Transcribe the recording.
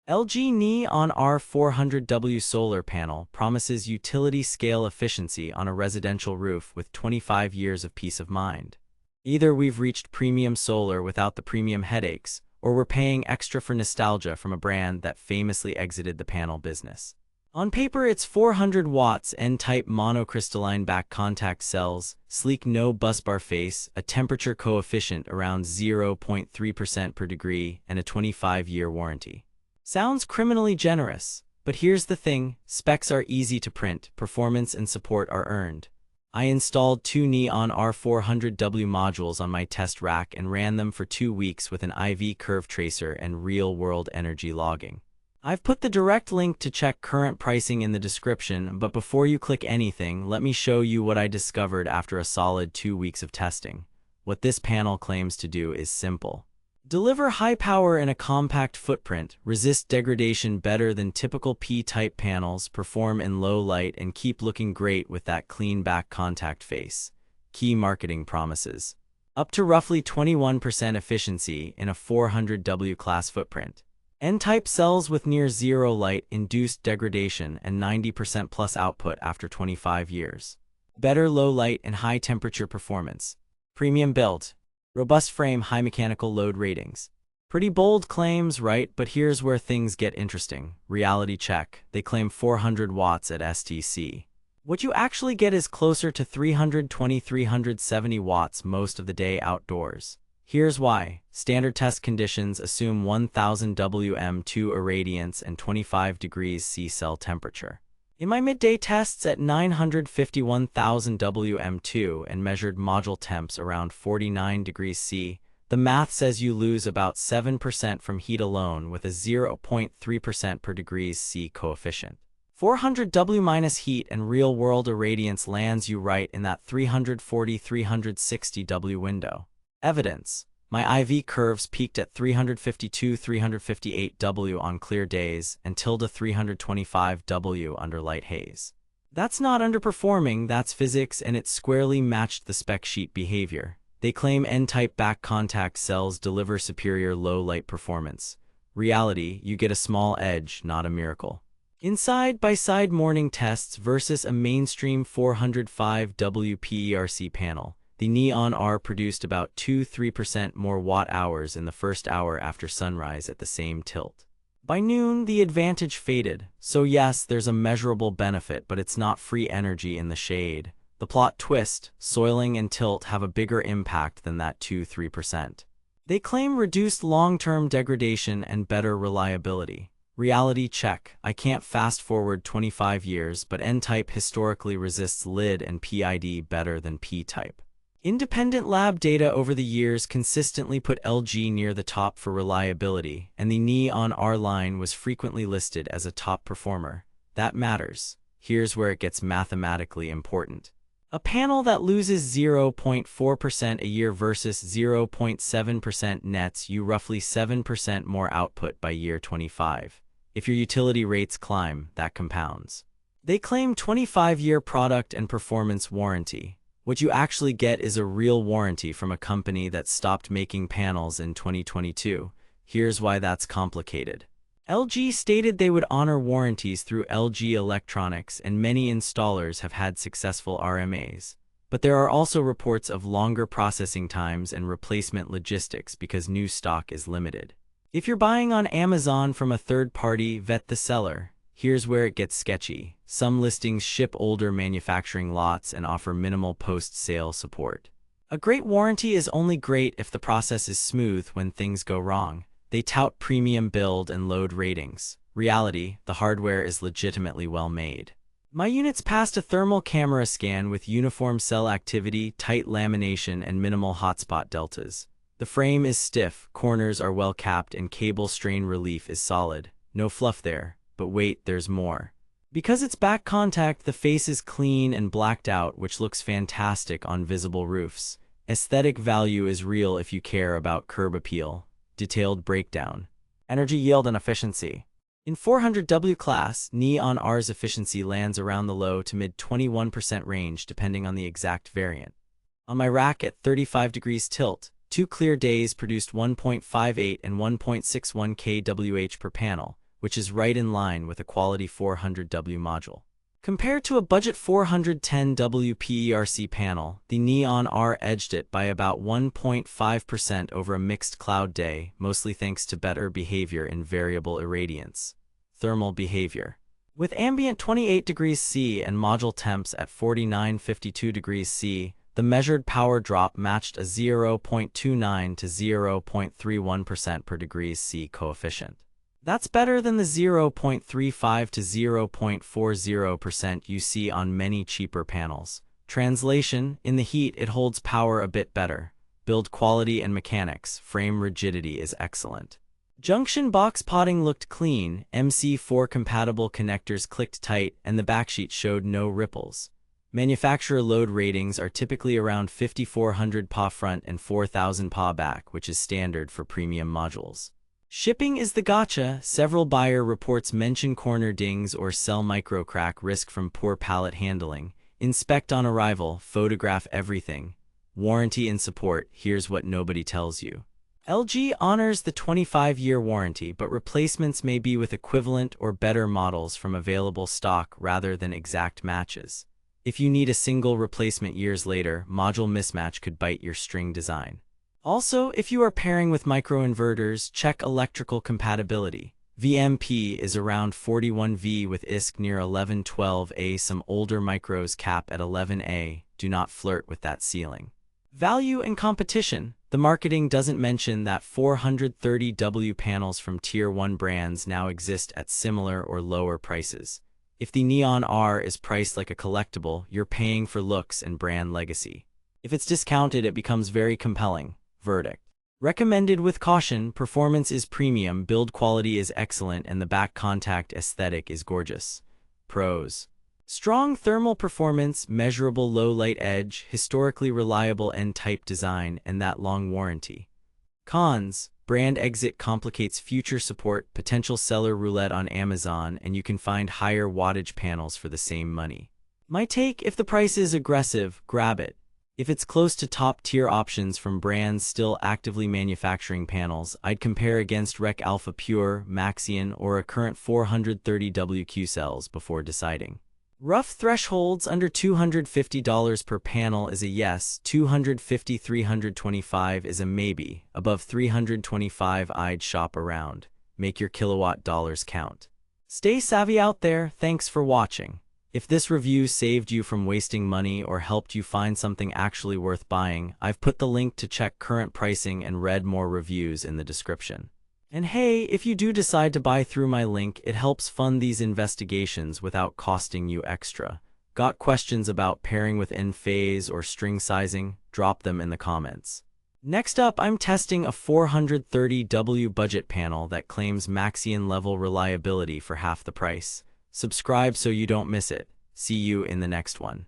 LG NeON R400W solar panel promises utility-scale efficiency on a residential roof with 25 years of peace of mind. Either we've reached premium solar without the premium headaches, or we're paying extra for nostalgia from a brand that famously exited the panel business. On paper, it's 400 watts N-type monocrystalline back contact cells, sleek no busbar face, a temperature coefficient around 0.3% per degree, and a 25-year warranty. Sounds criminally generous, but here's the thing, specs are easy to print, performance and support are earned. I installed two NeON R400W modules on my test rack and ran them for 2 weeks with an IV curve tracer and real-world energy logging. I've put the direct link to check current pricing in the description, but before you click anything, let me show you what I discovered after a solid 2 weeks of testing. What this panel claims to do is simple. Deliver high power in a compact footprint, resist degradation better than typical P-type panels, perform in low light, and keep looking great with that clean back contact face. Key marketing promises. Up to roughly 21% efficiency in a 400W class footprint. N-type cells with near zero light-induced degradation and 90% plus output after 25 years. Better low light and high temperature performance. Premium build. Robust frame, high mechanical load ratings. Pretty bold claims, right? But here's where things get interesting. Reality check. They claim 400 watts at STC. What you actually get is closer to 320-370 watts most of the day outdoors. Here's why. Standard test conditions assume 1000 Wm2 irradiance and 25 degrees C cell temperature. In my midday tests at 951,000 Wm2 and measured module temps around 49 degrees C, the math says you lose about 7% from heat alone with a 0.3% per degrees C coefficient. 400 W minus heat and real-world irradiance lands you right in that 340-360 W window. Evidence. My IV curves peaked at 352-358 W on clear days and tilde 325 W under light haze. That's not underperforming, that's physics, and it squarely matched the spec sheet behavior. They claim N-type back contact cells deliver superior low-light performance. Reality, you get a small edge, not a miracle. In side-by-side morning tests versus a mainstream 405 W PERC panel, the NeON R produced about 2-3% more watt-hours in the first hour after sunrise at the same tilt. By noon, the advantage faded, so yes, there's a measurable benefit, but it's not free energy in the shade. The plot twist, soiling and tilt have a bigger impact than that 2-3%. They claim reduced long-term degradation and better reliability. Reality check. I can't fast-forward 25 years, but N-type historically resists lid and PID better than P-type. Independent lab data over the years consistently put LG near the top for reliability, and the NeON R line was frequently listed as a top performer. That matters. Here's where it gets mathematically important. A panel that loses 0.4% a year versus 0.7% nets you roughly 7% more output by year 25. If your utility rates climb, that compounds. They claim 25-year product and performance warranty. What you actually get is a real warranty from a company that stopped making panels in 2022. Here's why that's complicated. LG stated they would honor warranties through LG Electronics, and many installers have had successful RMAs. But there are also reports of longer processing times and replacement logistics because new stock is limited. If you're buying on Amazon from a third party, vet the seller. Here's where it gets sketchy. Some listings ship older manufacturing lots and offer minimal post-sale support. A great warranty is only great if the process is smooth when things go wrong. They tout premium build and load ratings. Reality, the hardware is legitimately well made. My units passed a thermal camera scan with uniform cell activity, tight lamination, and minimal hotspot deltas. The frame is stiff, corners are well capped, and cable strain relief is solid. No fluff there. But wait, there's more. Because it's back contact, the face is clean and blacked out, which looks fantastic on visible roofs. Aesthetic value is real if you care about curb appeal. Detailed breakdown. Energy yield and efficiency. In 400W class, NeON R's efficiency lands around the low to mid 21% range depending on the exact variant. On my rack at 35 degrees tilt, 2 clear days produced 1.58 and 1.61 kWh per panel, which is right in line with a quality 400W module. Compared to a budget 410W PERC panel, the NeON R edged it by about 1.5% over a mixed cloud day, mostly thanks to better behavior in variable irradiance. Thermal behavior. With ambient 28 degrees C and module temps at 49-52 degrees C, the measured power drop matched a 0.29 to 0.31% per degrees C coefficient. That's better than the 0.35 to 0.40% you see on many cheaper panels. Translation: in the heat, it holds power a bit better. Build quality and mechanics, frame rigidity is excellent. Junction box potting looked clean, MC4 compatible connectors clicked tight, and the backsheet showed no ripples. Manufacturer load ratings are typically around 5400 PA front and 4000 PA back, which is standard for premium modules. Shipping is the gotcha. Several buyer reports mention corner dings or cell microcrack risk from poor pallet handling. Inspect on arrival, photograph everything. Warranty and support, here's what nobody tells you. LG honors the 25-year warranty, but replacements may be with equivalent or better models from available stock rather than exact matches. If you need a single replacement years later, module mismatch could bite your string design. Also, if you are pairing with microinverters, check electrical compatibility. VMP is around 41V with ISC near 1112A. Some older micros cap at 11A. Do not flirt with that ceiling. Value and competition. The marketing doesn't mention that 430W panels from Tier 1 brands now exist at similar or lower prices. If the NeON R is priced like a collectible, you're paying for looks and brand legacy. If it's discounted, it becomes very compelling. Verdict. Recommended with caution. Performance is premium, build quality is excellent, and the back contact aesthetic is gorgeous. Pros. Strong thermal performance, measurable low light edge, historically reliable N-type design, and that long warranty. Cons. Brand exit complicates future support, potential seller roulette on Amazon, and you can find higher wattage panels for the same money. My take: if the price is aggressive, grab it. If it's close to top-tier options from brands still actively manufacturing panels, I'd compare against Rec Alpha Pure, Maxeon, or a current 430W Q-cells before deciding. Rough thresholds: under $250 per panel is a yes, $250-325 is a maybe, above $325 I'd shop around. Make your kilowatt dollars count. Stay savvy out there. Thanks for watching. If this review saved you from wasting money or helped you find something actually worth buying, I've put the link to check current pricing and read more reviews in the description. And hey, if you do decide to buy through my link, it helps fund these investigations without costing you extra. Got questions about pairing with N-phase or string sizing? Drop them in the comments. Next up, I'm testing a 430W budget panel that claims Maxeon level reliability for half the price. Subscribe so you don't miss it. See you in the next one.